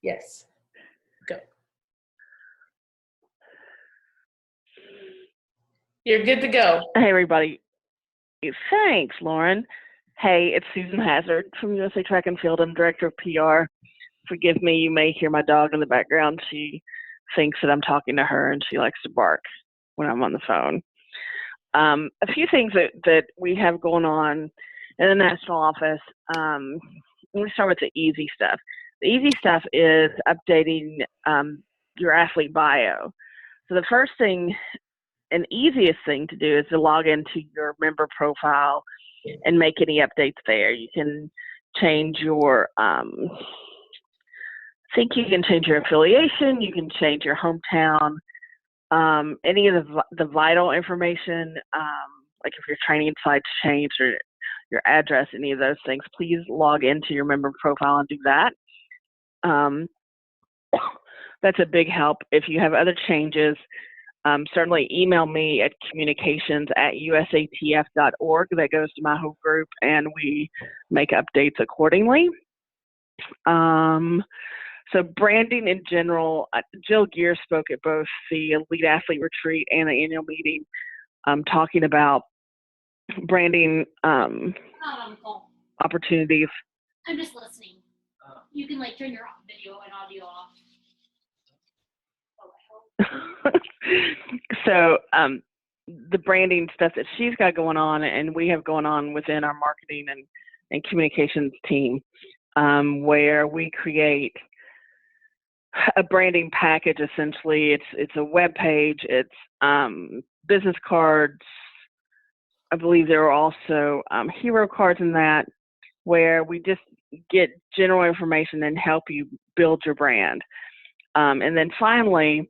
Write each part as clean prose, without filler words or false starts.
Yes. Go. You're good to go. Hey, everybody. Thanks, Lauren. Hey, it's Susan Hazzard from USA Track and Field. I'm Director of PR. Forgive me, you may hear my dog in the background. She thinks that I'm talking to her, and she likes to bark when I'm on the phone. A few things that we have going on in the national office. Let me start with the easy stuff. The easy stuff is updating your athlete bio. So the first thing and easiest thing to do is to log into your member profile and make any updates there. You can change your, I think you can change your affiliation, you can change your hometown, any of the vital information, like if your training site's changed or your address, any of those things, please log into your member profile and do that. That's a big help. If you have other changes, certainly email me at communications@usatf.org. That goes to my whole group, and we make updates accordingly. So branding in general, Jill Gear spoke at both the Elite Athlete Retreat and the annual meeting, talking about branding opportunities. I'm just listening. You can like turn your video and audio off. So the branding stuff that she's got going on and we have going on within our marketing and communications team, where we create a branding package. Essentially, it's a web page, it's business cards. I believe there are also hero cards in that, where we just get general information and help you build your brand. And then finally,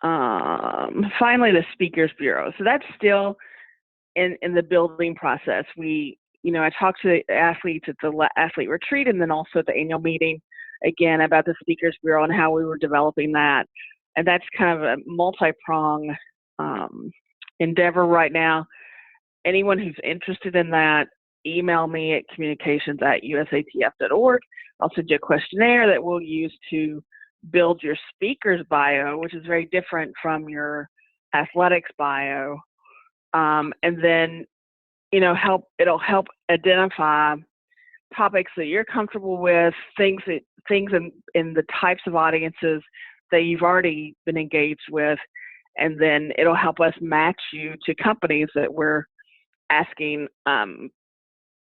the Speakers Bureau. So that's still in the building process. I talked to the athletes at the athlete retreat and then also at the annual meeting again about the Speakers Bureau and how we were developing that. And that's kind of a multi-prong endeavor right now. Anyone who's interested in that, email me at communications@usatf.org. I'll send you a questionnaire that we'll use to build your speaker's bio, which is very different from your athletics bio. And then, it'll help identify topics that you're comfortable with, things in the types of audiences that you've already been engaged with. And then it'll help us match you to companies that we're asking,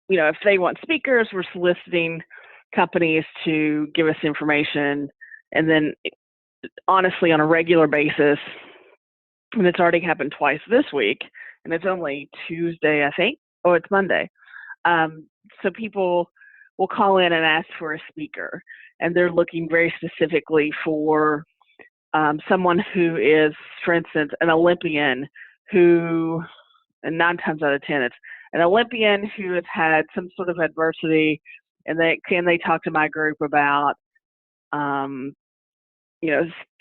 if they want speakers, we're soliciting companies to give us information. And then honestly, on a regular basis, and it's already happened twice this week, and it's only Tuesday, I think. Oh, it's Monday. So people will call in and ask for a speaker, and they're looking very specifically for someone who is, for instance, an Olympian who, and 9 times out of 10, it's an Olympian who has had some sort of adversity, and they talk to my group about,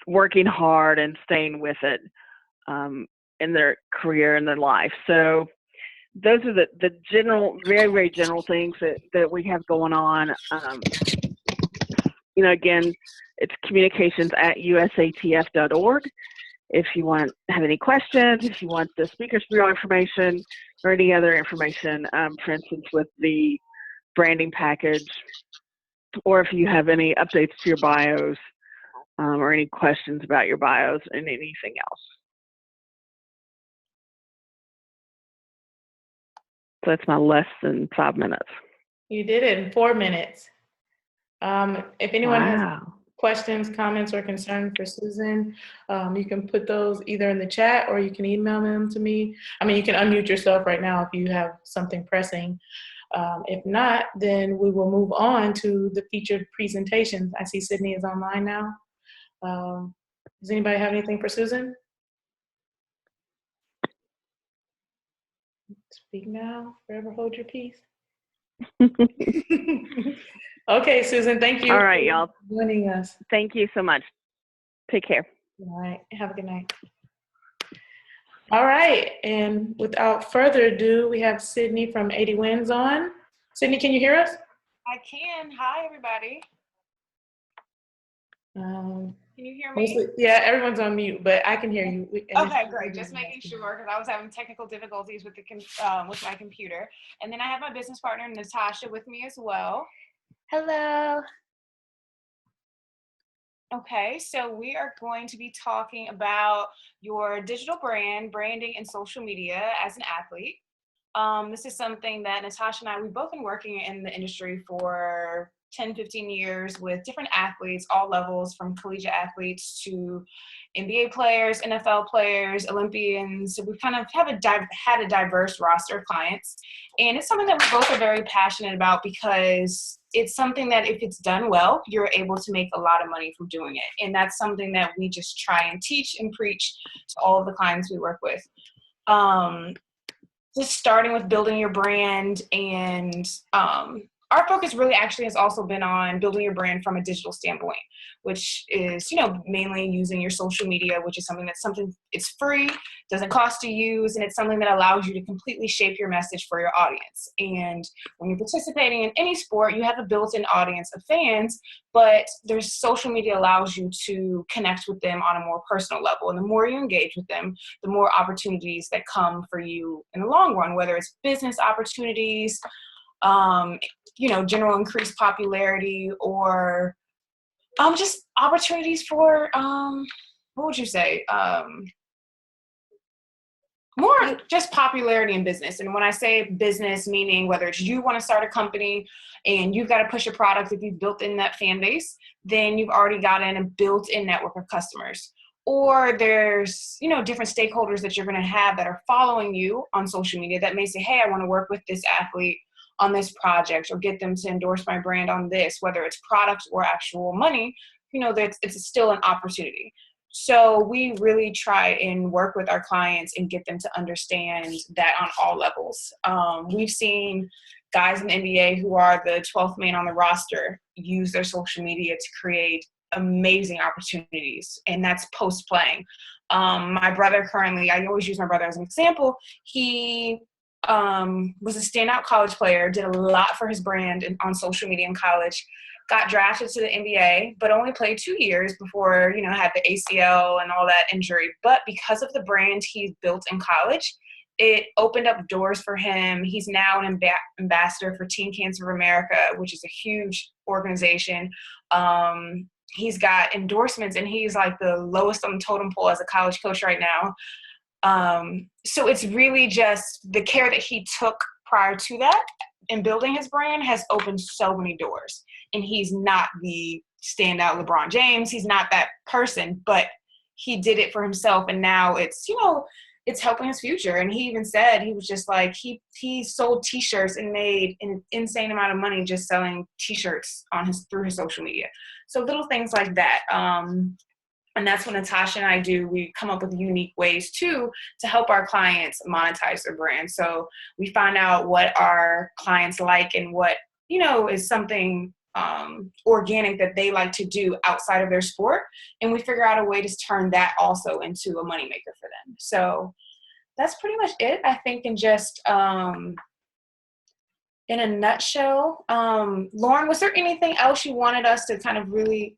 working hard and staying with it in their career and their life. So those are the general, very, very general things that we have going on. Again, it's communications@usatf.org. If you have any questions, if you want the Speakers Bureau information or any other information, for instance, with the branding package, or if you have any updates to your bios, or any questions about your bios and anything else. So that's my less than 5 minutes. You did it in 4 minutes. If anyone has questions, comments, or concerns for Susan, you can put those either in the chat or you can email them to me. You can unmute yourself right now if you have something pressing. If not, then we will move on to the featured presentations. I see Sydney is online now. Does anybody have anything for Susan? Speak now, forever hold your peace. Okay, Susan, thank you. All right, y'all. For joining us. Thank you so much. Take care. All right, have a good night. All right, and without further ado, we have Sydney from 80 Wins on. Sydney, can you hear us? I can. Hi, everybody. Can you hear me? Mostly, yeah, everyone's on mute, but I can hear you. Okay, great. Just making sure, because I was having technical difficulties with with my computer. And then I have my business partner, Natasha, with me as well. Hello. Okay, so we are going to be talking about your digital branding, and social media as an athlete. This is something that Natasha and I, we've both been working in the industry for 10, 15 years with different athletes, all levels, from collegiate athletes to NBA players, NFL players, Olympians. So we kind of have had a diverse roster of clients. And it's something that we both are very passionate about, because it's something that if it's done well, you're able to make a lot of money from doing it. And that's something that we just try and teach and preach to all of the clients we work with. Just starting with building your brand, and our focus really actually has also been on building your brand from a digital standpoint, which is, mainly using your social media, which is something it's free, doesn't cost to use, and it's something that allows you to completely shape your message for your audience. And when you're participating in any sport, you have a built-in audience of fans, but there's social media allows you to connect with them on a more personal level. And the more you engage with them, the more opportunities that come for you in the long run, whether it's business opportunities, general increased popularity, or just opportunities for what would you say? More just popularity in business. And when I say business, meaning whether it's you want to start a company and you've got to push a product, if you've built in that fan base, then you've already got in a built-in network of customers. Or there's, different stakeholders that you're going to have that are following you on social media that may say, hey, I want to work with this athlete on this project, or get them to endorse my brand on this, whether it's product or actual money, it's still an opportunity. So we really try and work with our clients and get them to understand that on all levels. We've seen guys in the NBA who are the 12th man on the roster use their social media to create amazing opportunities, and that's post-playing. My brother currently, I always use my brother as an example. He was a standout college player, did a lot for his brand on social media in college, got drafted to the NBA, but only played 2 years before, had the ACL and all that injury. But because of the brand he built in college, it opened up doors for him. He's now an ambassador for Teen Cancer of America, which is a huge organization. He's got endorsements, and he's like the lowest on the totem pole as a college coach right now. So it's really just the care that he took prior to that in building his brand has opened so many doors. And he's not the standout LeBron James. He's not that person, but he did it for himself. And now it's, it's helping his future. And he even said, he was just like, he sold t-shirts and made an insane amount of money just selling t-shirts through his social media. So little things like that. And that's what Natasha and I do. We come up with unique ways too to help our clients monetize their brand. So we find out what our clients like and what, is something organic that they like to do outside of their sport. And we figure out a way to turn that also into a moneymaker for them. So that's pretty much it, I think, in just in a nutshell. Lauren, was there anything else you wanted us to kind of really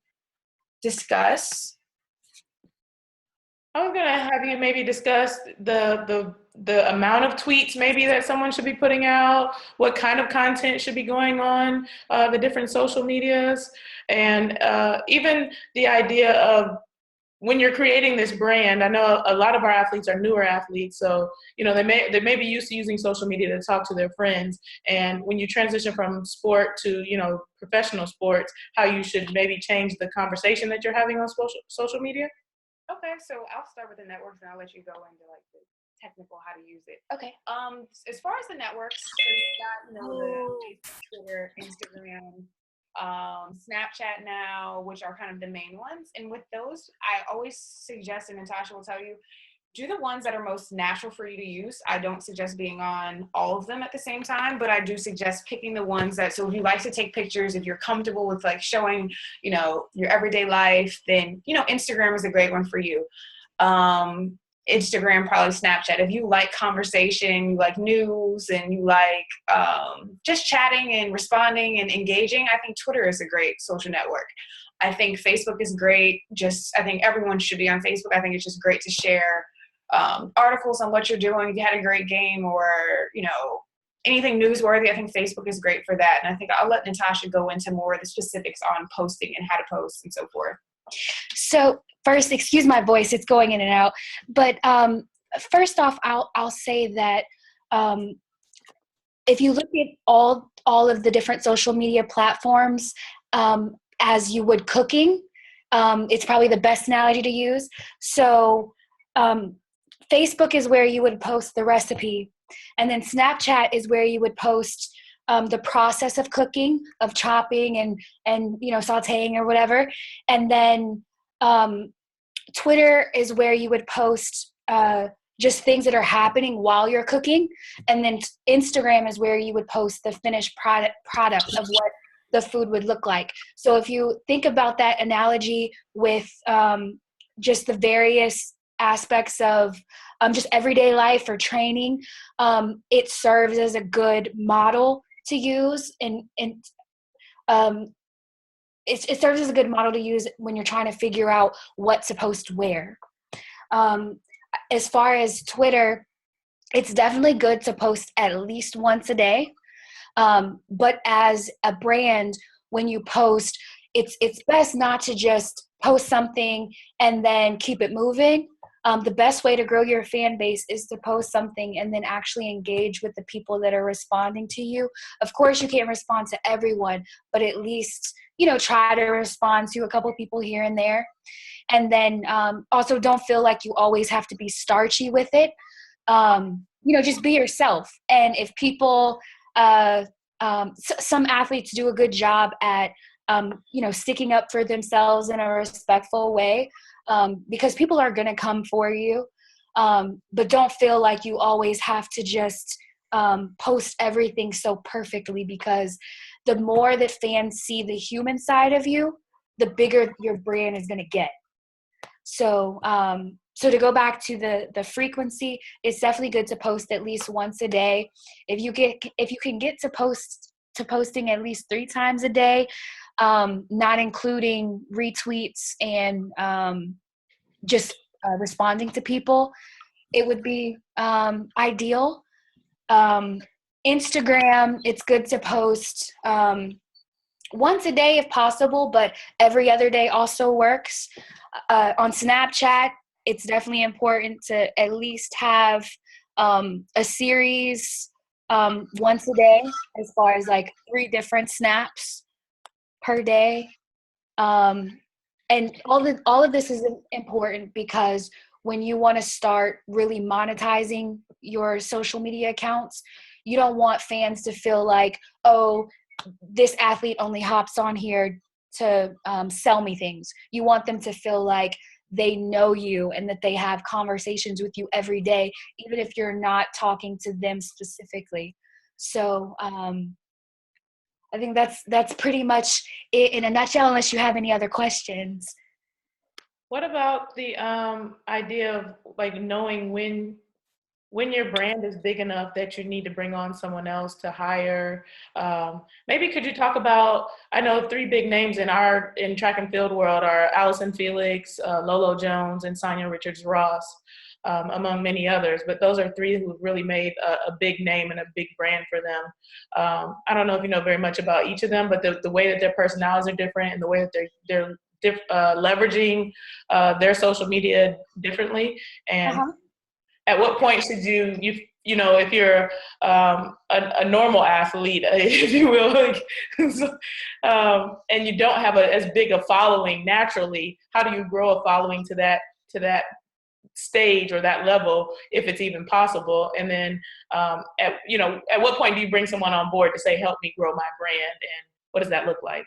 discuss? I was going to have you maybe discuss the amount of tweets maybe that someone should be putting out, what kind of content should be going on the different social medias, and even the idea of when you're creating this brand. I know a lot of our athletes are newer athletes, so they may be used to using social media to talk to their friends. And when you transition from sport to professional sports, how you should maybe change the conversation that you're having on social media. Okay, so I'll start with the networks, and I'll let you go into the technical how to use it. Okay. As far as the networks, so you've got the Facebook, Twitter, Instagram, Snapchat now, which are kind of the main ones. And with those, I always suggest, and Natasha will tell you, do the ones that are most natural for you to use. I don't suggest being on all of them at the same time, but I do suggest picking the ones that, so if you like to take pictures, if you're comfortable with showing, your everyday life, then, Instagram is a great one for you. Instagram, probably Snapchat. If you like conversation, you like news, and you like just chatting and responding and engaging, I think Twitter is a great social network. I think Facebook is great. I think everyone should be on Facebook. I think it's just great to share articles on what you're doing. If you had a great game or, anything newsworthy, I think Facebook is great for that. And I think I'll let Natasha go into more of the specifics on posting and how to post and so forth. So first, excuse my voice, it's going in and out. But first off, I'll say that if you look at all of the different social media platforms as you would cooking, it's probably the best analogy to use. So Facebook is where you would post the recipe, and then Snapchat is where you would post the process of cooking, of chopping and sauteing or whatever. And then Twitter is where you would post just things that are happening while you're cooking. And then Instagram is where you would post the finished product of what the food would look like. So if you think about that analogy with just the various aspects of just everyday life or training, it serves as a good model to use, and it serves as a good model to use when you're trying to figure out what's supposed to wear. As far as Twitter, it's definitely good to post at least once a day. But as a brand, when you post, it's best not to just post something and then keep it moving. The best way to grow your fan base is to post something and then actually engage with the people that are responding to you. Of course, you can't respond to everyone, but at least, try to respond to a couple people here and there. And then also don't feel like you always have to be starchy with it. Just be yourself. And if people, some athletes do a good job at, sticking up for themselves in a respectful way. Because people are going to come for you, but don't feel like you always have to just post everything so perfectly, because the more that fans see the human side of you, the bigger your brand is going to get. So to go back to the frequency, it's definitely good to post at least once a day. If you can get to posting at least 3 times a day, not including retweets and just responding to people, it would be ideal. Instagram, it's good to post once a day if possible, but every other day also works. On Snapchat, it's definitely important to at least have a series once a day, as far as like 3 different snaps per day. And all of this is important because when you want to start really monetizing your social media accounts, you don't want fans to feel like, oh, this athlete only hops on here to sell me things. You want them to feel like they know you and that they have conversations with you every day, even if you're not talking to them specifically. So I think that's pretty much it in a nutshell, unless you have any other questions. What about the idea of like knowing when your brand is big enough that you need to bring on someone else to hire? Maybe could you talk about, I know 3 big names in track and field world are Allison Felix, Lolo Jones, and Sonia Richards-Ross, among many others, but those are 3 who really made a big name and a big brand for them. I don't know if you know very much about each of them, but the way that their personalities are different and the way that they're leveraging their social media differently. And at what point should you if you're a normal athlete, if you will, and you don't have as big a following naturally, how do you grow a following to that stage or that level, if it's even possible? And then at what point do you bring someone on board to say, help me grow my brand, and what does that look like?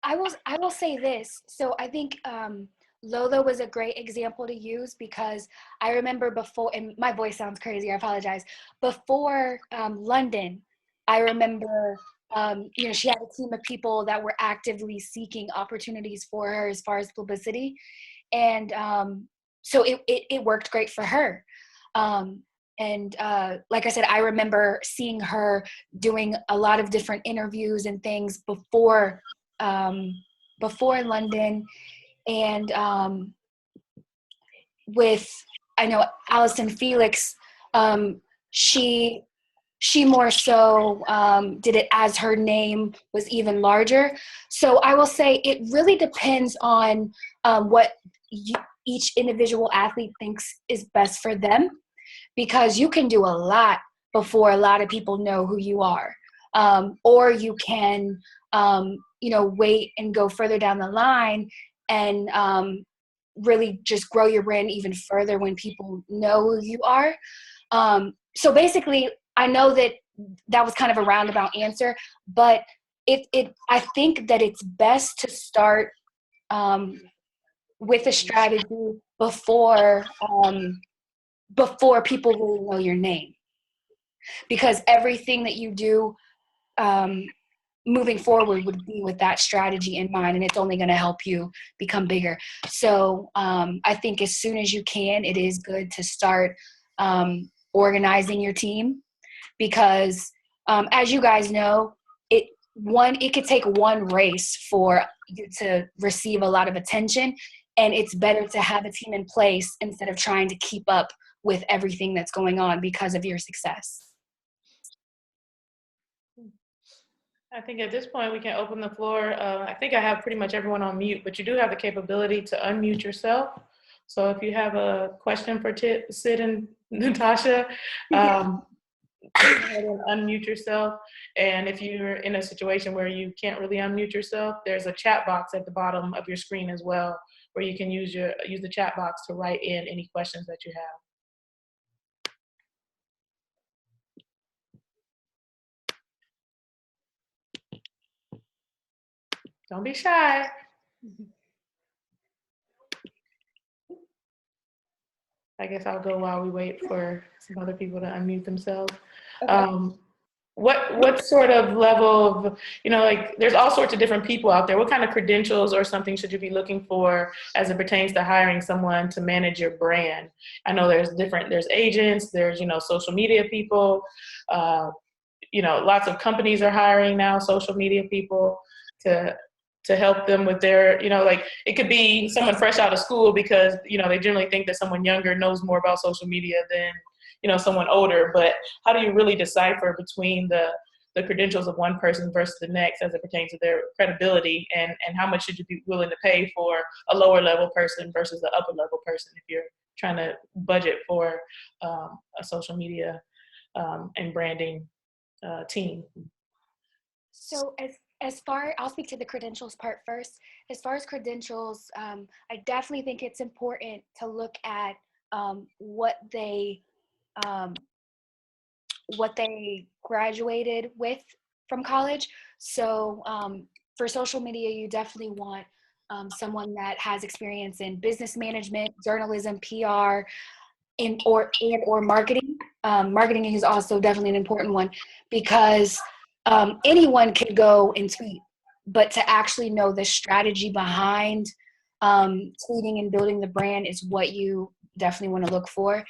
I will say this. So I think Lolo was a great example to use, because I remember before, and my voice sounds crazy, I apologize. Before London, I remember, she had a team of people that were actively seeking opportunities for her as far as publicity. And so it worked great for her. And like I said, I remember seeing her doing a lot of different interviews and things before London. And I know Allison Felix, she more so did it as her name was even larger. So I will say it really depends on what each individual athlete thinks is best for them, because you can do a lot before a lot of people know who you are. Or you can, wait and go further down the line and really just grow your brand even further when people know who you are. So basically, I know that was kind of a roundabout answer, but I think that it's best to start with a strategy before people really know your name, because everything that you do moving forward would be with that strategy in mind, and it's only going to help you become bigger. So I think as soon as you can, it is good to start organizing your team, because as you guys know, it could take one race for you to receive a lot of attention, and it's better to have a team in place instead of trying to keep up with everything that's going on because of your success. I think at this point we can open the floor. I think I have pretty much everyone on mute, but you do have the capability to unmute yourself. So if you have a question for Syd and Natasha, go ahead and unmute yourself. And if you're in a situation where you can't really unmute yourself, there's a chat box at the bottom of your screen as well, where you can use the chat box to write in any questions that you have. Don't be shy. I guess I'll go while we wait for some other people to unmute themselves. Okay. What sort of level of, there's all sorts of different people out there. What kind of credentials or something should you be looking for as it pertains to hiring someone to manage your brand? I know there's agents, there's, social media people, lots of companies are hiring now social media people to help them with their, it could be someone fresh out of school because, they generally think that someone younger knows more about social media than, someone older. But how do you really decipher between the credentials of one person versus the next as it pertains to their credibility, and how much should you be willing to pay for a lower level person versus the upper level person if you're trying to budget for a social media and branding team? So I'll speak to the credentials part first. As far as credentials, I definitely think it's important to look at what they graduated with from college. So for social media, you definitely want someone that has experience in business management, journalism, PR, or marketing. Marketing is also definitely an important one, because anyone can go and tweet, but to actually know the strategy behind tweeting and building the brand is what you definitely want to look for.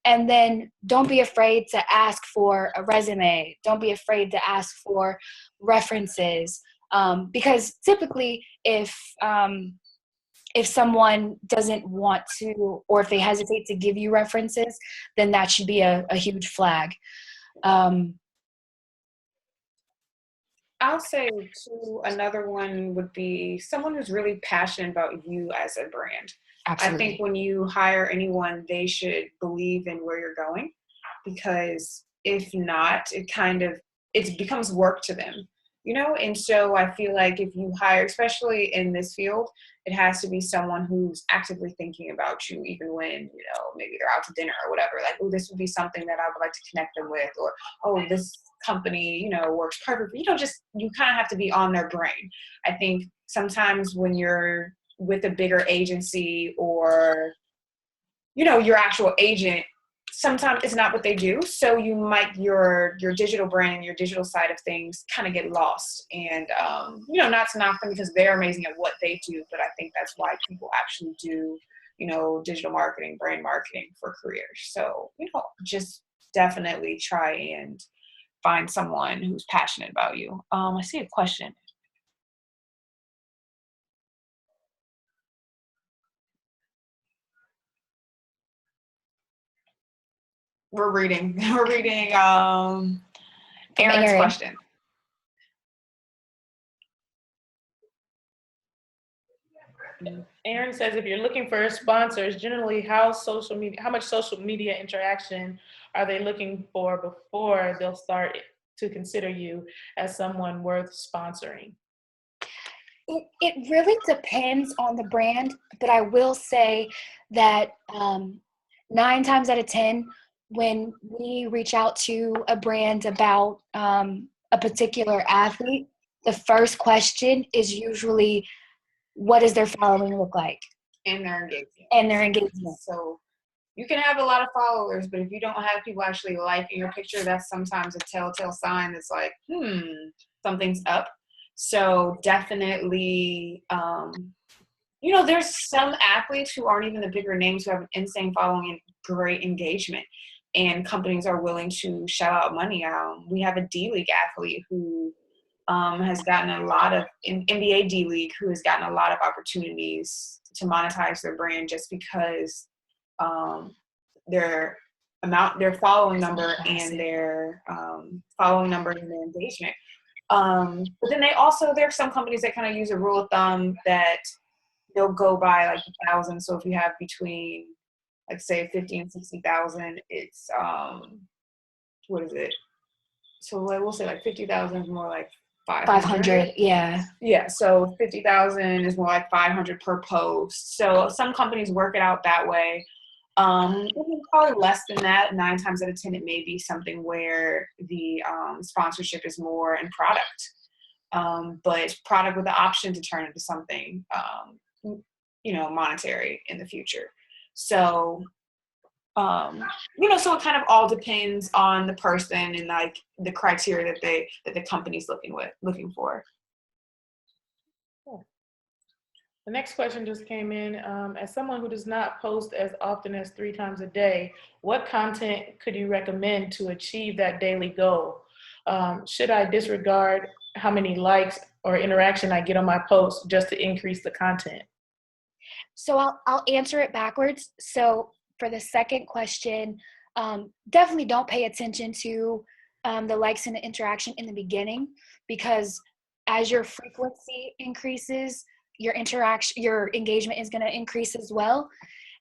And then don't be afraid to ask for a resume. Don't be afraid to ask for references, because typically if someone doesn't want to, or if they hesitate to give you references, then that should be a huge flag. I'll say too, another one would be someone who's really passionate about you as a brand. Absolutely. I think when you hire anyone, they should believe in where you're going, because if not, it becomes work to them, And so I feel like if you hire, especially in this field, it has to be someone who's actively thinking about you, even when, maybe they're out to dinner or whatever. Like, oh, this would be something that I would like to connect them with, or, oh, this company, works perfectly. You kind of have to be on their brain. I think sometimes when you're with a bigger agency or, your actual agent, sometimes it's not what they do. So you might, your digital brand, your digital side of things kind of get lost. And, not to knock them because they're amazing at what they do, but I think that's why people actually do, digital marketing, brand marketing for careers. So, just definitely try and find someone who's passionate about you. I see a question. We're reading Aaron's question. Aaron says, if you're looking for sponsors, generally how much social media interaction are they looking for before they'll start to consider you as someone worth sponsoring? It really depends on the brand, but I will say that 9 times out of 10, when we reach out to a brand about a particular athlete, the first question is usually, what does their following look like? And their engagement. So you can have a lot of followers, but if you don't have people actually liking your picture, that's sometimes a telltale sign that's like, something's up. So definitely, there's some athletes who aren't even the bigger names who have an insane following and great engagement, and companies are willing to shell out money. We have a D-League athlete who has gotten a lot of NBA D-League who has gotten a lot of opportunities to monetize their brand just because their following number and their following number and their engagement. But then there are some companies that kind of use a rule of thumb that they'll go by like 1,000. So if you have between, like, say 50 and 60,000, it's what is it? So we'll say like 50,000 is more like 500. Yeah. So 50,000 is more like 500 per post. So some companies work it out that way. Probably less than that. 9 times out of 10, it may be something where the sponsorship is more in product, but product with the option to turn into something, monetary in the future. So, so it kind of all depends on the person and like the criteria that the company's looking for. Cool. The next question just came in. As someone who does not post as often as 3 times a day, what content could you recommend to achieve that daily goal? Should I disregard how many likes or interaction I get on my post just to increase the content? So I'll answer it backwards. So for the second question, definitely don't pay attention to the likes and the interaction in the beginning, because as your frequency increases, your engagement is going to increase as well.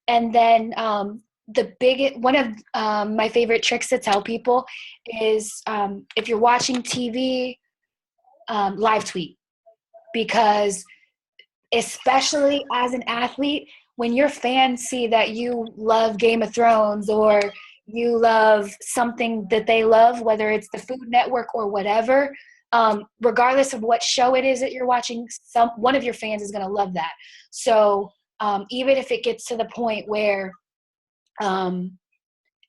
And then one of my favorite tricks to tell people is if you're watching TV, live tweet, because especially as an athlete, when your fans see that you love Game of Thrones or you love something that they love, whether it's the Food Network or whatever, regardless of what show it is that you're watching, one of your fans is going to love that. So even if it gets to the point where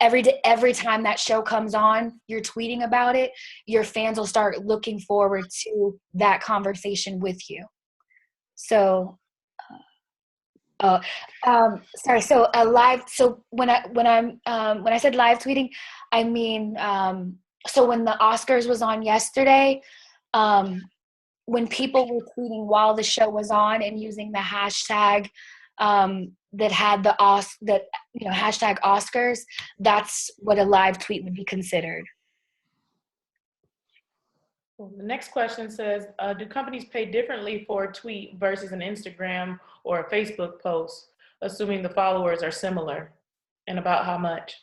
every time that show comes on, you're tweeting about it, your fans will start looking forward to that conversation with you. So, sorry. So So when I said live tweeting, I mean, so when the Oscars was on yesterday, when people were tweeting while the show was on and using the hashtag that had the hashtag Oscars, that's what a live tweet would be considered. The next question says, do companies pay differently for a tweet versus an Instagram or a Facebook post, assuming the followers are similar, and about how much?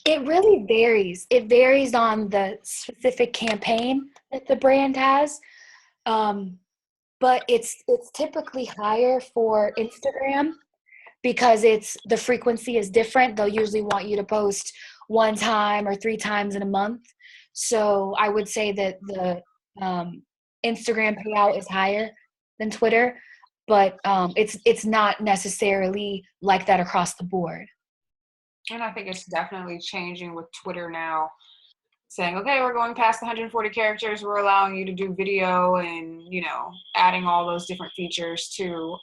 It really varies. It varies on the specific campaign that the brand has. But it's typically higher for Instagram because the frequency is different. They'll usually want you to post 1 time or 3 times in a month. So I would say that the Instagram payout is higher than Twitter, but it's not necessarily like that across the board. And I think it's definitely changing with Twitter now, saying, okay, we're going past the 140 characters. We're allowing you to do video and, adding all those different features to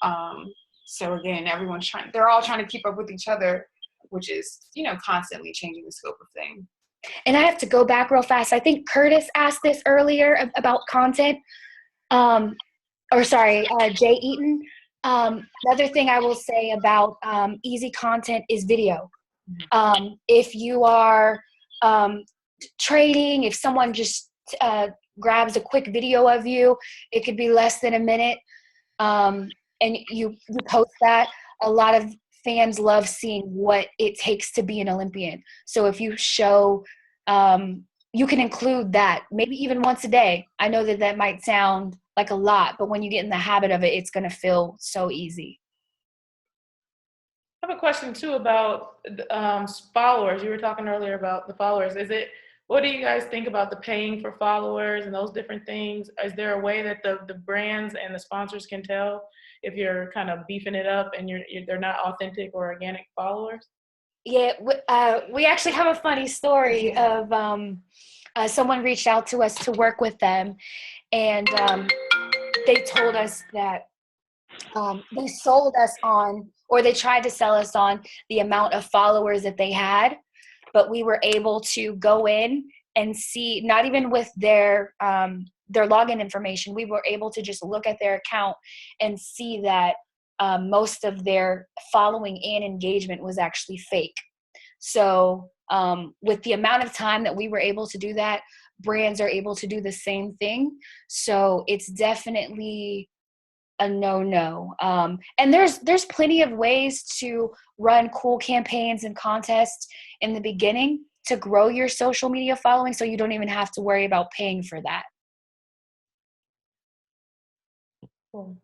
So again, they're all trying to keep up with each other, which is, constantly changing the scope of things. And I have to go back real fast. I think Curtis asked this earlier about content. Jay Eaton. Another thing I will say about easy content is video. If you are trading, if someone just grabs a quick video of you, it could be less than a minute, and you post that. A lot of fans love seeing what it takes to be an Olympian. So if you show, you can include that maybe even once a day. I know that might sound like a lot, but when you get in the habit of it, it's going to feel so easy. I have a question too about followers. You were talking earlier about the followers. What do you guys think about the paying for followers and those different things? Is there a way that the brands and the sponsors can tell if you're kind of beefing it up and they're not authentic or organic followers? Yeah, we actually have a funny story of someone reached out to us to work with them, and they told us that they sold us on, or they tried to sell us on the amount of followers that they had, but we were able to go in and see, not even with their login information, we were able to just look at their account and see that most of their following and engagement was actually fake. So with the amount of time that we were able to do that, brands are able to do the same thing. So it's definitely a no-no. And there's plenty of ways to run cool campaigns and contests in the beginning to grow your social media following, so you don't even have to worry about paying for that. Cool.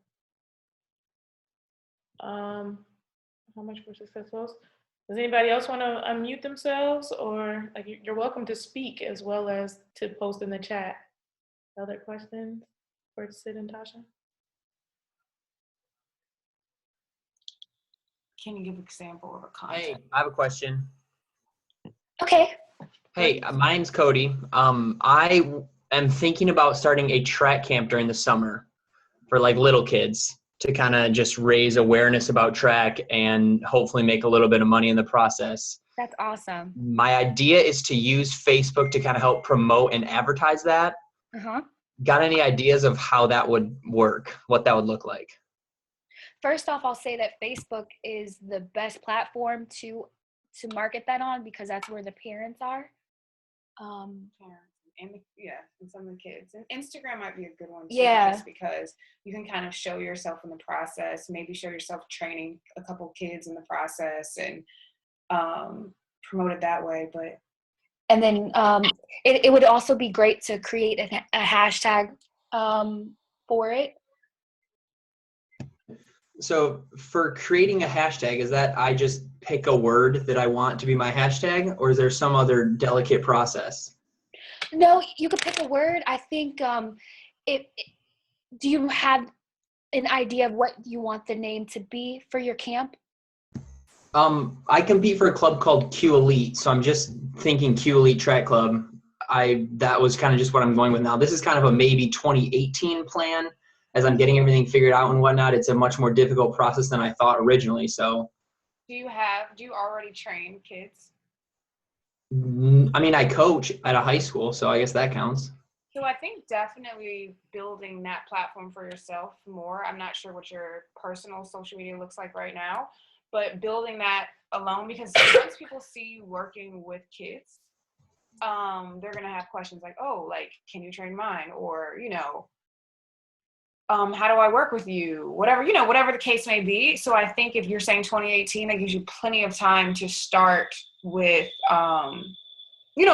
How much for successful? Does anybody else want to unmute themselves, or you're welcome to speak as well as to post in the chat? Other questions for Syd and Natasha? Can you give an example of a content? Hey, I have a question. Okay. Hey, my name's Cody. I am thinking about starting a track camp during the summer for little kids to kind of just raise awareness about track and hopefully make a little bit of money in the process. That's awesome. My idea is to use Facebook to kind of help promote and advertise that. Got any ideas of how that would work, what that would look like? First off, I'll say that Facebook is the best platform to market that on, because that's where the parents are. And some of the kids. And Instagram might be a good one too, just because you can kind of show yourself in the process, maybe show yourself training a couple kids in the process, and promote it that way. And then it would also be great to create a hashtag for it. So for creating a hashtag, is that I just pick a word that I want to be my hashtag, or is there some other delicate process? No, you could pick a word. I think do you have an idea of what you want the name to be for your camp? I compete for a club called Q Elite, so I'm just thinking Q Elite Track Club. That was kind of just what I'm going with now. This is kind of a maybe 2018 plan. As I'm getting everything figured out and whatnot, it's a much more difficult process than I thought originally. So, do you already train kids? I mean, I coach at a high school, so I guess that counts. So I think definitely building that platform for yourself more. I'm not sure what your personal social media looks like right now, but building that alone, because once people see you working with kids, they're going to have questions like, can you train mine? Or, how do I work with you? Whatever the case may be. So I think if you're saying 2018, that gives you plenty of time to start with,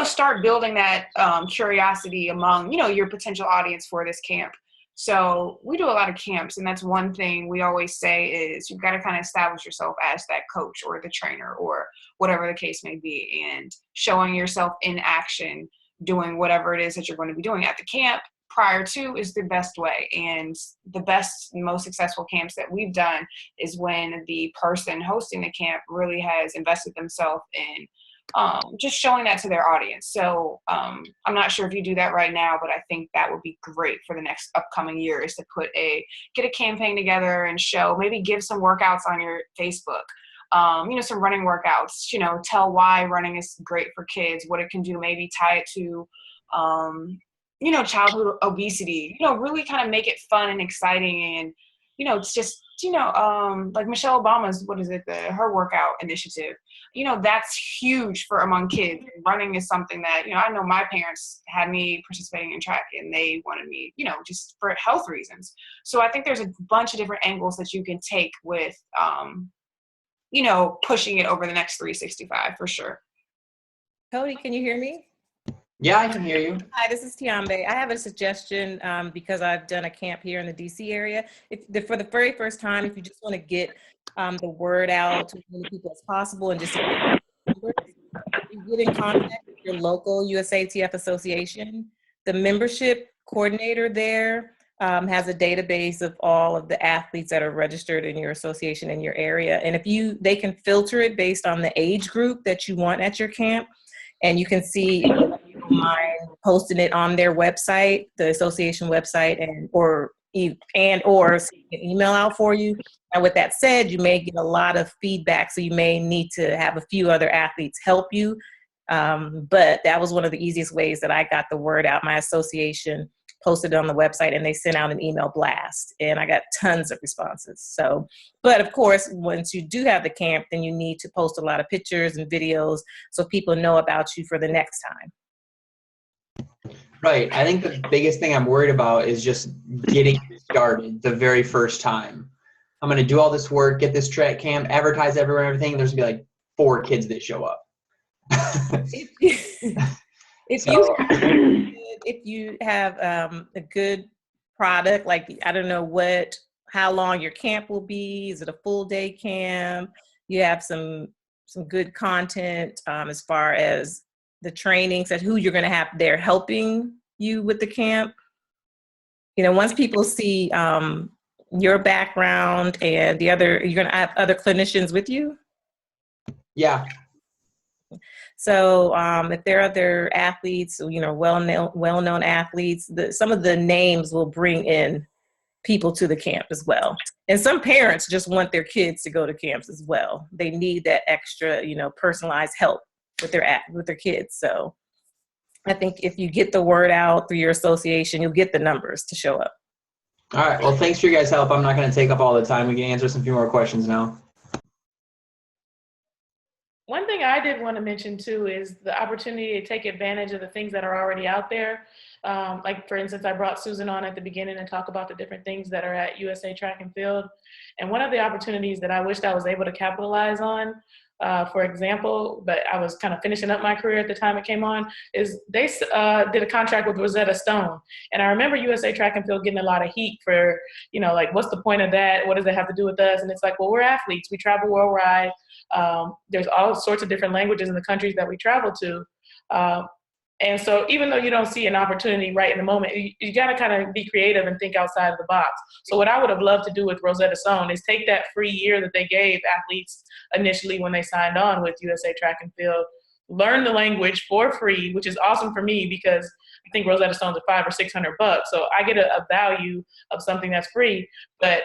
start building that curiosity among, your potential audience for this camp. So we do a lot of camps, and that's one thing we always say is you've got to kind of establish yourself as that coach or the trainer or whatever the case may be, and showing yourself in action, doing whatever it is that you're going to be doing at the camp prior to is the best way. And the best, most successful camps that we've done is when the person hosting the camp really has invested themselves in just showing that to their audience. So I'm not sure if you do that right now, but I think that would be great for the next upcoming year, is to get a campaign together and show, maybe give some workouts on your Facebook. Some running workouts, tell why running is great for kids, what it can do, maybe tie it to, childhood obesity, really kind of make it fun and exciting. And, it's just, like Michelle Obama's, her workout initiative, that's huge for among kids. Running is something that, I know my parents had me participating in track, and they wanted me, just for health reasons. So I think there's a bunch of different angles that you can take with, pushing it over the next 365 for sure. Cody, can you hear me? Yeah, I can hear you. Hi, this is Tiambe. I have a suggestion because I've done a camp here in the DC area. For the very first time, if you just want to get the word out to as many people as possible, and just you get in contact with your local USATF association, the membership coordinator there has a database of all of the athletes that are registered in your association in your area. And they can filter it based on the age group that you want at your camp. And you can see if you don't mind posting it on their website, the association website, or send an email out for you. And with that said, you may get a lot of feedback, so you may need to have a few other athletes help you. But that was one of the easiest ways that I got the word out. My association posted it on the website, and they sent out an email blast, and I got tons of responses. So, but of course, once you do have the camp, then you need to post a lot of pictures and videos so people know about you for the next time. Right. I think the biggest thing I'm worried about is just getting started the very first time. I'm going to do all this work, get this track camp, advertise everywhere, everything. There's going to be like 4 kids that show up. If you have a good product, like, I don't know how long your camp will be. Is it a full day camp? You have some good content as far as the trainings and who you're going to have there helping you with the camp. Once people see your background and you're going to have other clinicians with you. Yeah. So if there are other athletes, well-known athletes, some of the names will bring in people to the camp as well. And some parents just want their kids to go to camps as well. They need that extra, personalized help with their kids. So I think if you get the word out through your association, you'll get the numbers to show up. All right. Well, thanks for your guys' help. I'm not going to take up all the time. We can answer some few more questions now. One thing I did want to mention too is the opportunity to take advantage of the things that are already out there. Like, for instance, I brought Susan on at the beginning and talk about the different things that are at USA Track and Field. And one of the opportunities that I wished I was able to capitalize on, for example, but I was kind of finishing up my career at the time it came on, is they did a contract with Rosetta Stone. And I remember USA Track and Field getting a lot of heat for, like, what's the point of that? What does it have to do with us? And it's like, well, we're athletes. We travel worldwide. There's all sorts of different languages in the countries that we travel to. And so even though you don't see an opportunity right in the moment, you got to kind of be creative and think outside of the box. So what I would have loved to do with Rosetta Stone is take that free year that they gave athletes initially when they signed on with USA Track and Field, learn the language for free, which is awesome for me because I think Rosetta Stone's at $500 or $600. So I get a value of something that's free, but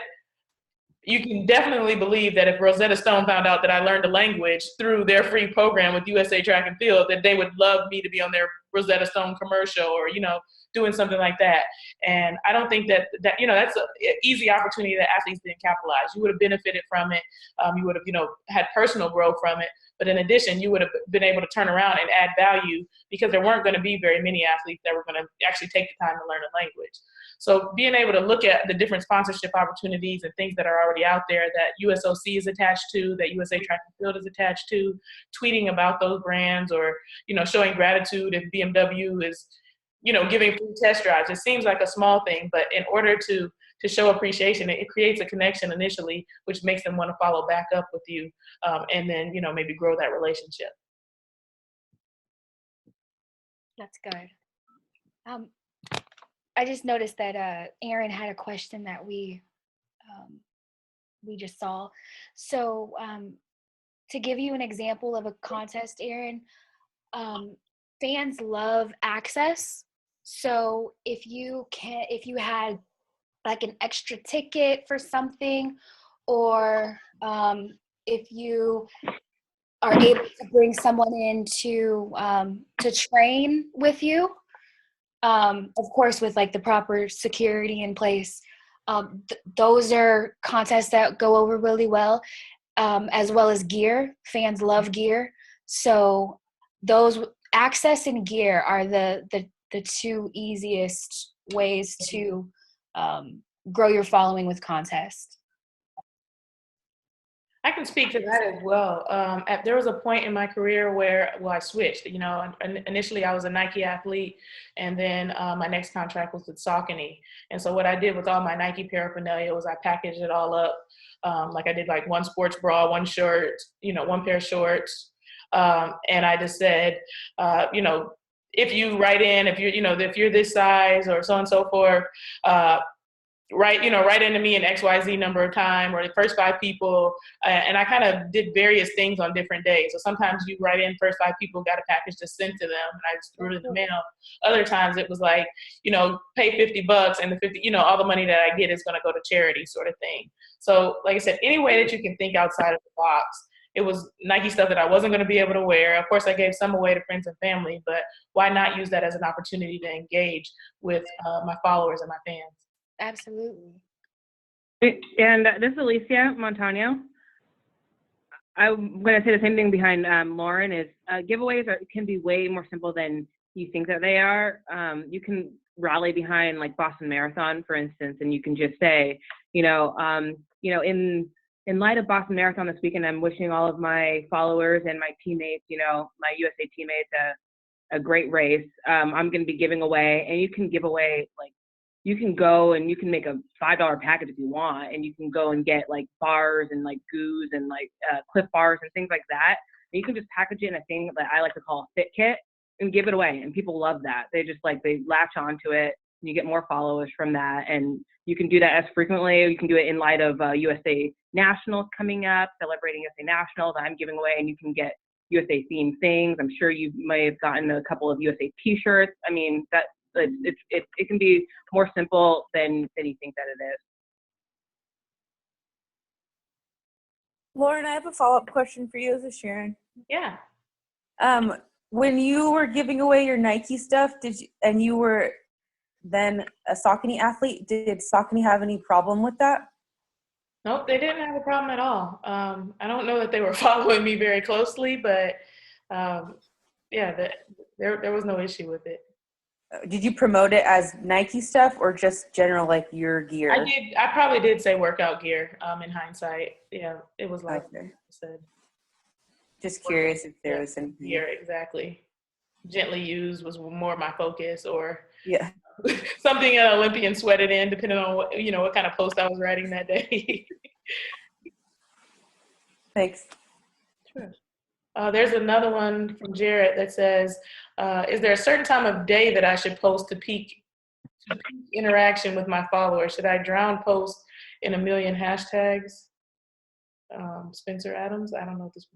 you can definitely believe that if Rosetta Stone found out that I learned a language through their free program with USA Track and Field, that they would love me to be on their Rosetta Stone commercial or, doing something like that. And I don't think that that's an easy opportunity that athletes didn't capitalize. You would have benefited from it. You would have, had personal growth from it. But in addition, you would have been able to turn around and add value because there weren't going to be very many athletes that were going to actually take the time to learn a language. So being able to look at the different sponsorship opportunities and things that are already out there that USOC is attached to, that USA Track and Field is attached to, tweeting about those brands or, showing gratitude if BMW is, giving free test drives. It seems like a small thing, but in order to show appreciation, it creates a connection initially, which makes them want to follow back up with you and then, maybe grow that relationship. That's good. I just noticed that Aaron had a question that we just saw. So to give you an example of a contest, Erin, fans love access. So if you had like an extra ticket for something, or if you are able to bring someone in to train with you, of course with like the proper security in place, those are contests that go over really well, as well as gear. Fans love gear. So those access and gear are the two easiest ways to grow your following with contests. I can speak to that as well. There was a point in my career where, I switched. You know, initially I was a Nike athlete, and then my next contract was with Saucony. And so what I did with all my Nike paraphernalia was I packaged it all up. Like I did like one sports bra, one shirt, one pair of shorts. And I just said, if you write in, if you're this size or so and so forth, write into me an XYZ number of time, or the first 5 people. And I kind of did various things on different days. So sometimes you write in, first 5 people got a package just sent to them, and I just threw it in the mail. Other times it was like, pay $50 and the 50, all the money that I get is going to go to charity, sort of thing. So like I said, any way that you can think outside of the box. It was Nike stuff that I wasn't going to be able to wear. Of course, I gave some away to friends and family, but why not use that as an opportunity to engage with my followers and my fans? Absolutely. And this is Alicia Montano. I'm going to say the same thing behind Lauren. Is giveaways can be way more simple than you think that they are. You can rally behind like Boston Marathon, for instance, and you can just say, in light of Boston Marathon this weekend, I'm wishing all of my followers and my teammates, my USA teammates, a great race. I'm going to be giving away, and you can give away, like, you can go and you can make a $5 package if you want, and you can go and get like bars and like goos and like Cliff bars and things like that. And you can just package it in a thing that I like to call a fit kit and give it away. And people love that. They latch onto it, and you get more followers from that. And you can do that as frequently. You can do it in light of USA Nationals coming up, celebrating USA Nationals. I'm giving away, and you can get USA themed things. I'm sure you may have gotten a couple of USA t-shirts. I mean, it can be more simple than you think that it is. Lauren, I have a follow-up question for you. This is Sharon. Yeah. When you were giving away your Nike stuff, and you were then a Saucony athlete, did Saucony have any problem with that? Nope, they didn't have a problem at all. I don't know that they were following me very closely, but there was no issue with it. Did you promote it as Nike stuff or just general, like your gear? I did. I probably did say workout gear. In hindsight, yeah, it was like I said. Just curious if there was anything. Gear, exactly. Gently used was more my focus, or something an Olympian sweated in, depending on what kind of post I was writing that day. Thanks. Sure. There's another one from Jared that says, is there a certain time of day that I should post to peak interaction with my followers? Should I drown post in 1 million hashtags? Spencer Adams, I don't know what this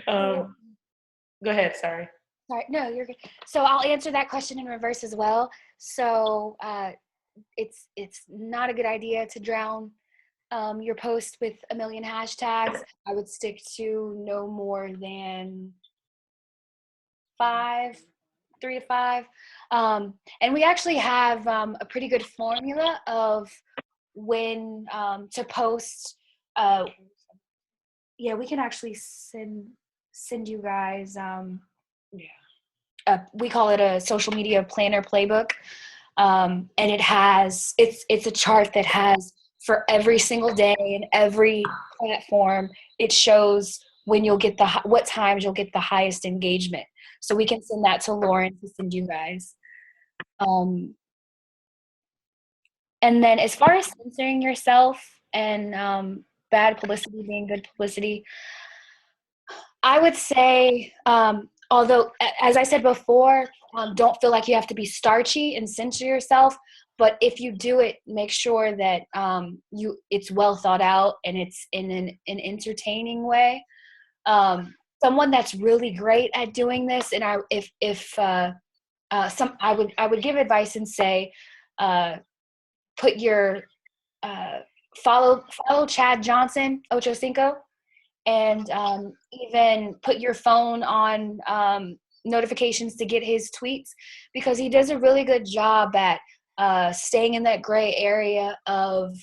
one. Go ahead, sorry. Sorry, no, you're good. So I'll answer that question in reverse as well. So it's not a good idea to drown your post with 1 million hashtags. I would stick to no more than 3 to 5. And we actually have a pretty good formula of when to post. We can actually send you guys. We call it a social media planner playbook, and it's a chart that has, for every single day and every platform, it shows when you'll get what times you'll get the highest engagement. So we can send that to Lauren to send you guys. And then as far as censoring yourself and bad publicity being good publicity, I would say, although, as I said before, don't feel like you have to be starchy and censor yourself. But if you do it, make sure that it's well thought out and it's in an entertaining way. Someone that's really great at doing this, and I would give advice and say, put your follow Chad Johnson Ochocinco, and even put your phone on notifications to get his tweets, because he does a really good job at staying in that gray area of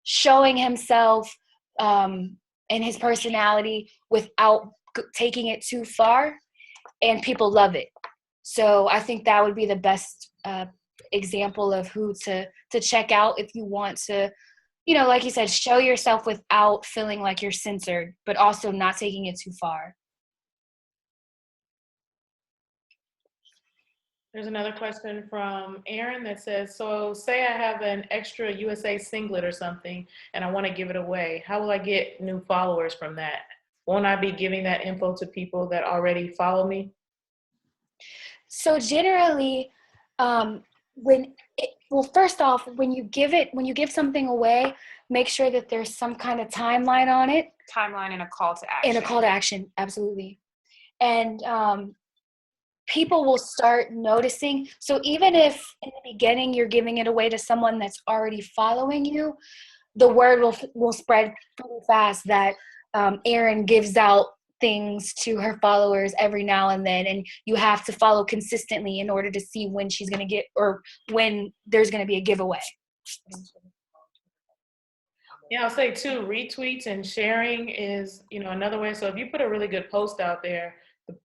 showing himself and his personality without taking it too far, and people love it. So I think that would be the best example of who to check out if you want to, like you said, show yourself without feeling like you're censored, but also not taking it too far. There's another question from Aaron that says, so say I have an extra USA singlet or something and I want to give it away. How will I get new followers from that? Won't I be giving that info to people that already follow me? So generally, first off, when you give something away, make sure that there's some kind of timeline on it. Timeline and a call to action. And a call to action, absolutely. And people will start noticing. So even if in the beginning you're giving it away to someone that's already following you, the word will spread pretty fast that Erin gives out things to her followers every now and then, and you have to follow consistently in order to see when she's going to get, or when there's going to be a giveaway. Yeah, I'll say too, retweets and sharing is, another way. So if you put a really good post out there,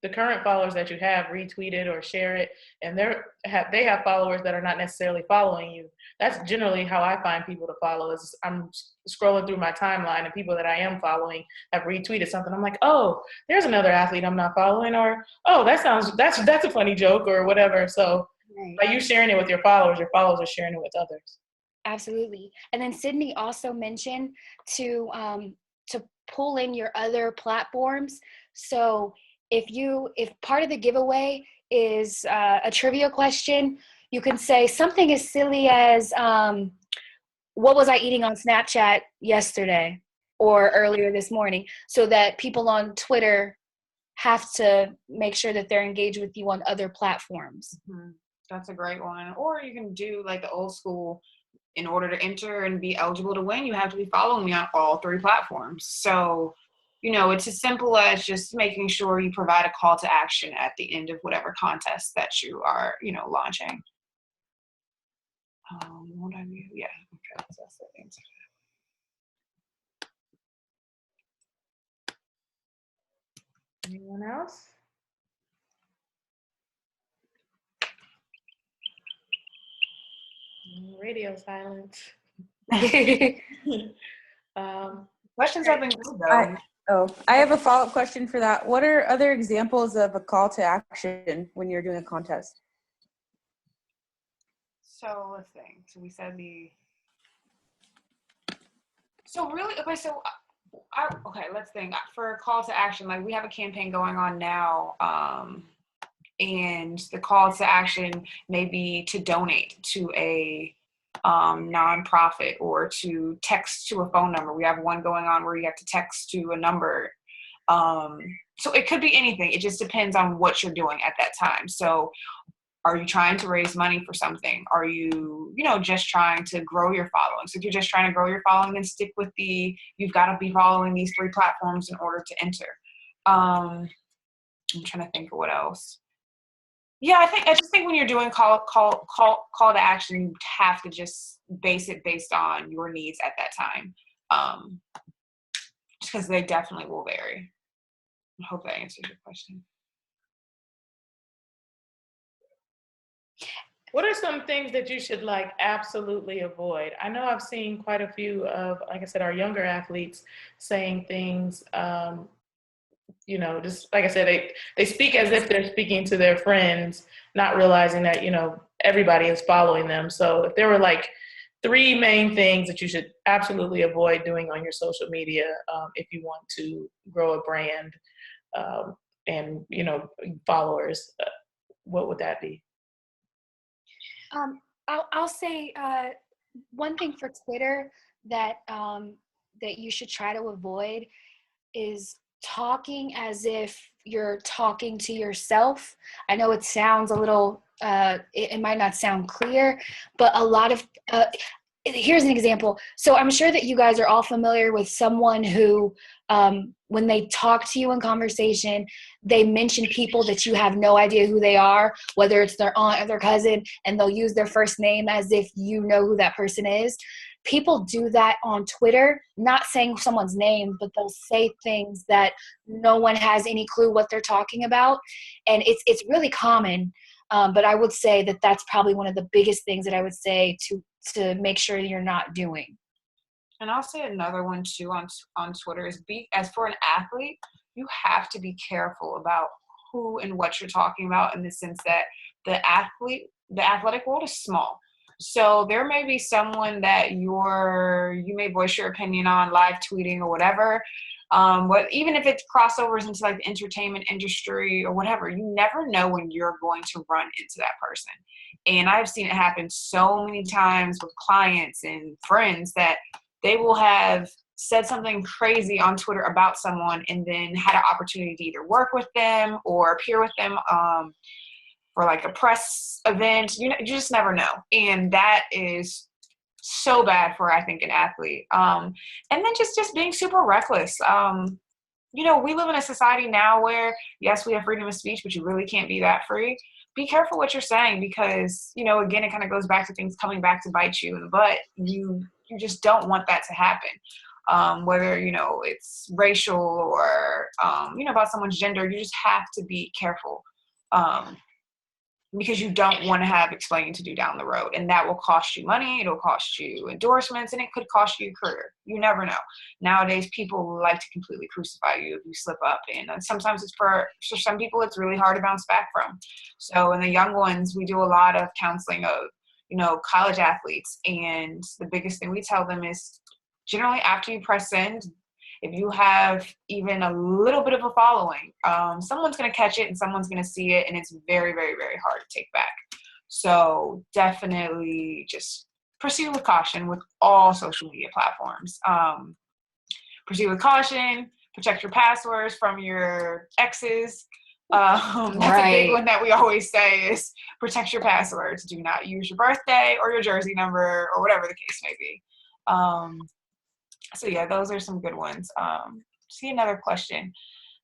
the current followers that you have retweet it or share it, and they have followers that are not necessarily following you. That's generally how I find people to follow, is I'm scrolling through my timeline and people that I am following have retweeted something. I'm like, oh, there's another athlete I'm not following, or oh, that's a funny joke or whatever. So by you sharing it with your followers are sharing it with others. Absolutely. And then Sydney also mentioned to pull in your other platforms. So if part of the giveaway is a trivia question, you can say something as silly as, what was I eating on Snapchat yesterday or earlier this morning, so that people on Twitter have to make sure that they're engaged with you on other platforms. Mm-hmm. That's a great one. Or you can do like the old school, in order to enter and be eligible to win, you have to be following me on all 3 platforms. So, it's as simple as just making sure you provide a call to action at the end of whatever contest that you are, launching. What I mean, yeah, okay, so that's the answer. Anyone else? Radio silence. Questions have been good though. I have a follow-up question for that. What are other examples of a call to action when you're doing a contest? So let's think. So we said so really, okay, so let's think. For a call to action, like we have a campaign going on now, and the call to action may be to donate to a nonprofit or to text to a phone number. We have one going on where you have to text to a number. So it could be anything. It just depends on what you're doing at that time. So are you trying to raise money for something? Are you, just trying to grow your following? So if you're just trying to grow your following, then stick with you've got to be following these 3 platforms in order to enter. I'm trying to think of what else. Yeah, I just think when you're doing call to action, you have to just base it based on your needs at that time. Because they definitely will vary. I hope that answers your question. What are some things that you should absolutely avoid? I know I've seen quite a few of, like I said, our younger athletes saying things, just like I said, they speak as if they're speaking to their friends, not realizing that, everybody is following them. So if there were 3 main things that you should absolutely avoid doing on your social media, if you want to grow a brand and, followers, what would that be? I'll say one thing for Twitter that you should try to avoid is talking as if you're talking to yourself. I know it sounds a little, it might not sound clear, but a lot of, here's an example. So I'm sure that you guys are all familiar with someone who, when they talk to you in conversation, they mention people that you have no idea who they are, whether it's their aunt or their cousin, and they'll use their first name as if you know who that person is. People do that on Twitter, not saying someone's name, but they'll say things that no one has any clue what they're talking about. And it's really common. But I would say that that's probably one of the biggest things that I would say to make sure you're not doing. And I'll say another one too on Twitter is as for an athlete, you have to be careful about who and what you're talking about, in the sense that the athletic world is small. So there may be someone that you may voice your opinion on live tweeting or whatever. But even if it crossovers into like the entertainment industry or whatever, you never know when you're going to run into that person. And I've seen it happen so many times with clients and friends that they will have said something crazy on Twitter about someone and then had an opportunity to either work with them or appear with them for like a press event. You just never know. And that is so bad for, I think, an athlete. And then just being super reckless. We live in a society now where, yes, we have freedom of speech, but you really can't be that free. Be careful what you're saying, because, again, it kind of goes back to things coming back to bite you in the butt. You just don't want that to happen. Whether, it's racial or, about someone's gender, you just have to be careful. Because you don't want to have explaining to do down the road. And that will cost you money, it'll cost you endorsements, and it could cost you your career. You never know. Nowadays, people like to completely crucify you if you slip up. And sometimes for some people, it's really hard to bounce back from. So in the young ones, we do a lot of counseling of, college athletes. And the biggest thing we tell them is, generally after you press send, if you have even a little bit of a following, someone's going to catch it and someone's going to see it, and it's very, very, very hard to take back. So definitely just proceed with caution with all social media platforms. Proceed with caution, protect your passwords from your exes. That's a big one that we always say is protect your passwords. Do not use your birthday or your jersey number or whatever the case may be. So yeah, those are some good ones. See another question.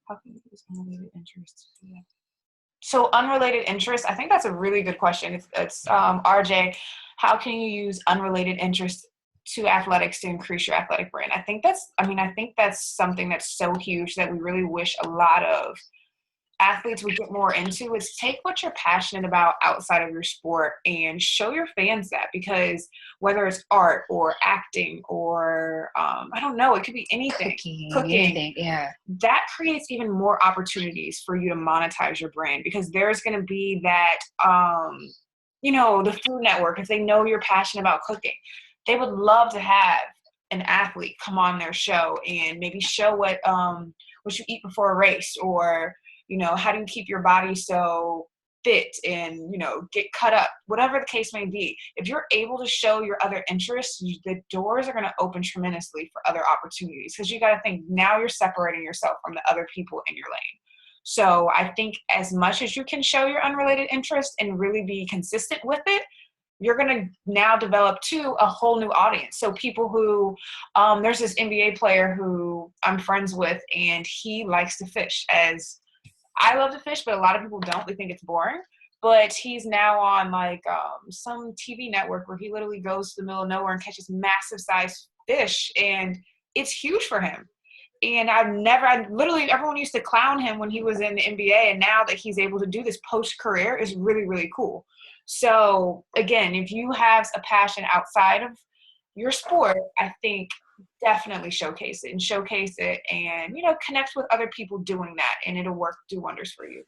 How can you use unrelated interest? So unrelated interest, I think that's a really good question. It's RJ, how can you use unrelated interest to athletics to increase your athletic brand? I think that's something that's so huge that we really wish a lot of athletes would get more into, is take what you're passionate about outside of your sport and show your fans that, because whether it's art or acting or I don't know, it could be anything. Cooking, anything, yeah. That creates even more opportunities for you to monetize your brand, because there's going to be that, the Food Network, if they know you're passionate about cooking, they would love to have an athlete come on their show and maybe show what you eat before a race, or how do you keep your body so fit and, get cut up, whatever the case may be. If you're able to show your other interests, the doors are going to open tremendously for other opportunities, because you got to think now you're separating yourself from the other people in your lane. So I think as much as you can show your unrelated interest and really be consistent with it, you're going to now develop too a whole new audience. So people who, there's this NBA player who I'm friends with, and he likes to fish. As I love to fish, but a lot of people don't. They think it's boring. But he's now on some TV network where he literally goes to the middle of nowhere and catches massive sized fish, and it's huge for him. And everyone used to clown him when he was in the NBA, and now that he's able to do this post-career is really, really cool. So again, if you have a passion outside of your sport, I think definitely showcase it and, connect with other people doing that, and it'll do wonders for you.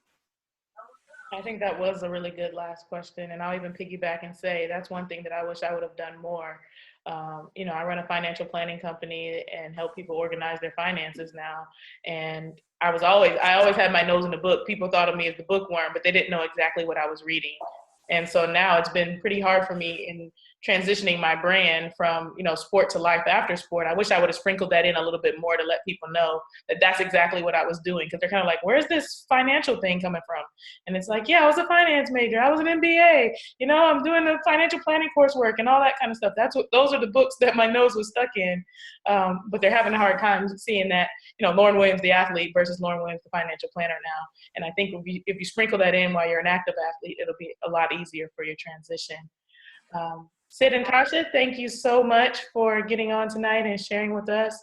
I think that was a really good last question. And I'll even piggyback and say that's one thing that I wish I would have done more. I run a financial planning company and help people organize their finances now. And I always had my nose in the book. People thought of me as the bookworm, but they didn't know exactly what I was reading. And so now it's been pretty hard for me in transitioning my brand from, sport to life after sport. I wish I would have sprinkled that in a little bit more to let people know that that's exactly what I was doing. Because they're kind of like, where's this financial thing coming from? And it's like, yeah, I was a finance major. I was an MBA. I'm doing the financial planning coursework and all that kind of stuff. Those are the books that my nose was stuck in. But they're having a hard time seeing that, Lauren Williams, the athlete, versus Lauren Williams, the financial planner now. And I think if you sprinkle that in while you're an active athlete, it'll be a lot easier for your transition. Syd and Natasha, thank you so much for getting on tonight and sharing with us.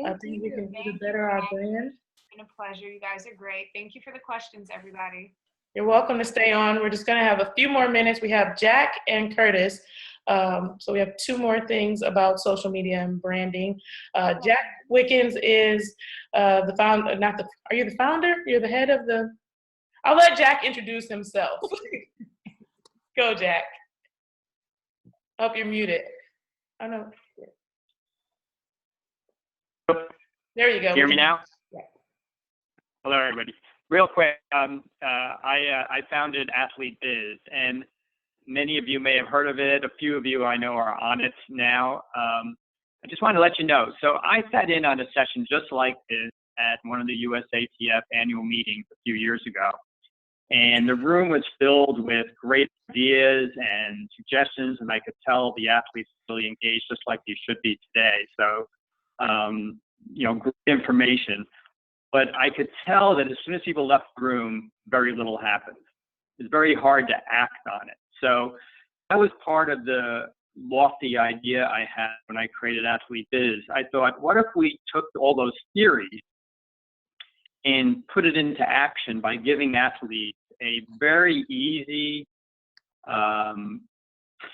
I think we can do better our brand. It's been a pleasure. You guys are great. Thank you for the questions, everybody. You're welcome to stay on. We're just going to have a few more minutes. We have Jack and Curtis. So we have 2 more things about social media and branding. Jack Wickens is the founder, are you the founder? You're the head of the, I'll let Jack introduce himself. Go, Jack. Hope you're muted. I know. There you go. Hear me now? Yeah. Hello, everybody. Real quick, I founded AthleteBiz, and many of you may have heard of it. A few of you I know are on it now. I just wanted to let you know. So I sat in on a session just like this at one of the USATF annual meetings a few years ago. And the room was filled with great ideas and suggestions, and I could tell the athletes really engaged just like you should be today. So, great information. But I could tell that as soon as people left the room, very little happened. It's very hard to act on it. So that was part of the lofty idea I had when I created AthleteBiz. I thought, what if we took all those theories and put it into action by giving athletes a very easy,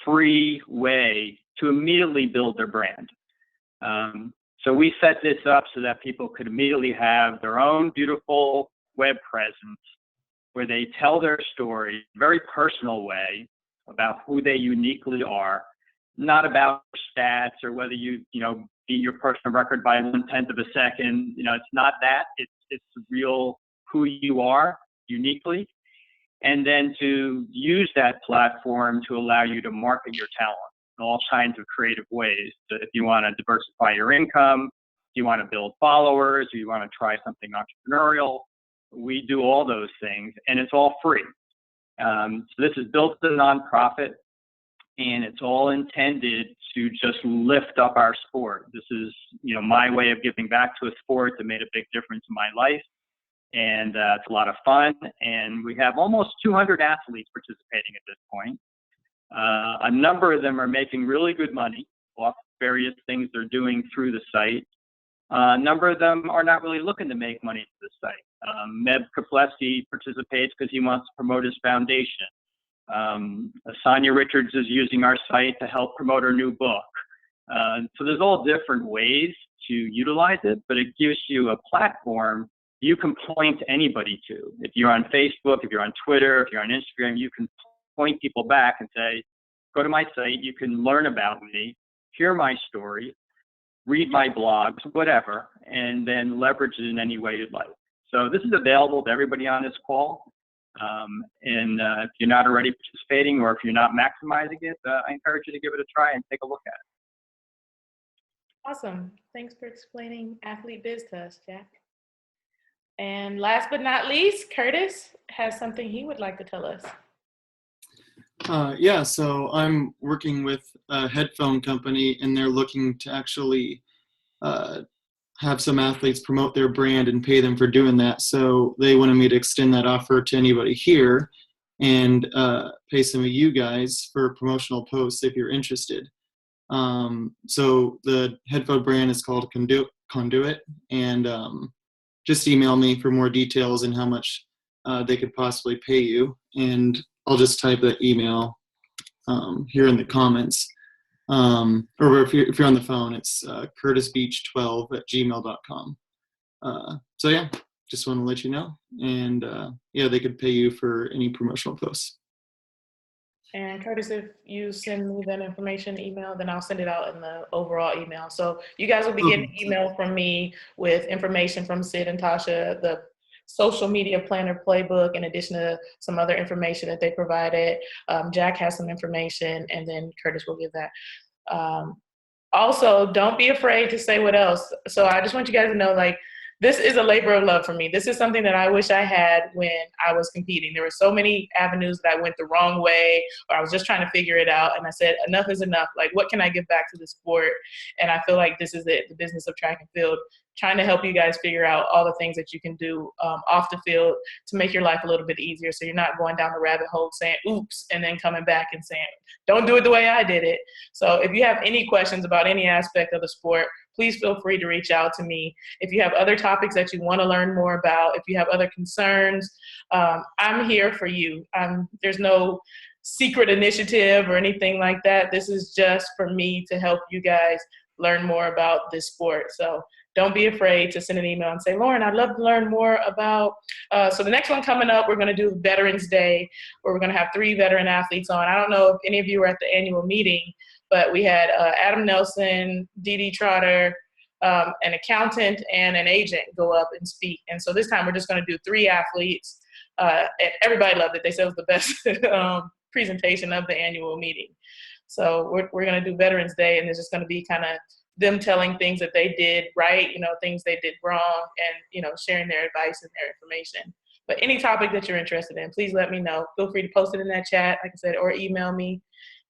free way to immediately build their brand. So we set this up so that people could immediately have their own beautiful web presence where they tell their story, very personal way, about who they uniquely are, not about stats or whether you beat your personal record by 1/10 of a second. It's not that. It's real who you are uniquely, and then to use that platform to allow you to market your talent in all kinds of creative ways. So if you want to diversify your income, if you want to build followers, or you want to try something entrepreneurial, we do all those things, and it's all free. So this is built as a nonprofit, and it's all intended to just lift up our sport. This is, my way of giving back to a sport that made a big difference in my life, and it's a lot of fun. And we have almost 200 athletes participating at this point. A number of them are making really good money off various things they're doing through the site. A number of them are not really looking to make money through the site. Meb Kaplesi participates because he wants to promote his foundation. Sonia Richards is using our site to help promote her new book. So there's all different ways to utilize it, but it gives you a platform you can point anybody to. If you're on Facebook, if you're on Twitter, if you're on Instagram, you can point people back and say, go to my site, you can learn about me, hear my story, read my blogs, whatever, and then leverage it in any way you'd like. So this is available to everybody on this call. If you're not already participating or if you're not maximizing it, I encourage you to give it a try and take a look at it. Awesome. Thanks for explaining AthleteBiz to us, Jack. And last but not least, Curtis has something he would like to tell us. Yeah, so I'm working with a headphone company, and they're looking to actually have some athletes promote their brand and pay them for doing that. So they wanted me to extend that offer to anybody here and pay some of you guys for promotional posts if you're interested. So the headphone brand is called Conduit, and just email me for more details and how much they could possibly pay you. And I'll just type that email here in the comments. Or if you're on the phone, it's curtisbeach12@gmail.com. So yeah, just want to let you know. And yeah, they could pay you for any promotional posts. And Curtis, if you send me that information email, then I'll send it out in the overall email. So you guys will be getting an email from me with information from Syd and Tasha, the social media planner playbook in addition to some other information that they provided. Jack has some information, and then Curtis will give that. Also, don't be afraid to say what else. So I just want you guys to know, like, this is a labor of love for me. This is something that I wish I had when I was competing. There were so many avenues that I went the wrong way, or I was just trying to figure it out. And I said, enough is enough. Like, what can I give back to the sport? And I feel like this is it, the business of track and field, trying to help you guys figure out all the things that you can do off the field to make your life a little bit easier, so you're not going down the rabbit hole saying, oops, and then coming back and saying, don't do it the way I did it. So if you have any questions about any aspect of the sport, please feel free to reach out to me. If you have other topics that you want to learn more about, if you have other concerns, I'm here for you. There's no secret initiative or anything like that. This is just for me to help you guys learn more about this sport. So don't be afraid to send an email and say, Lauren, I'd love to learn more about, so the next one coming up, we're going to do Veterans Day, where we're going to have 3 veteran athletes on. I don't know if any of you were at the annual meeting, but we had Adam Nelson, Dee Dee Trotter, an accountant, and an agent go up and speak. And so this time we're just going to do 3 athletes. And everybody loved it. They said it was the best presentation of the annual meeting. So we're going to do Veterans Day, and it's just going to be kind of them telling things that they did right, things they did wrong, and, sharing their advice and their information. But any topic that you're interested in, please let me know. Feel free to post it in that chat, like I said, or email me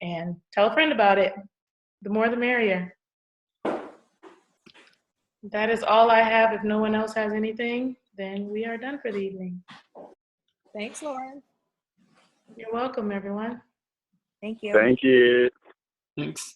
and tell a friend about it. The more the merrier. That is all I have. If no one else has anything, then we are done for the evening. Thanks, Lauren. You're welcome, everyone. Thank you. Thank you. Thanks.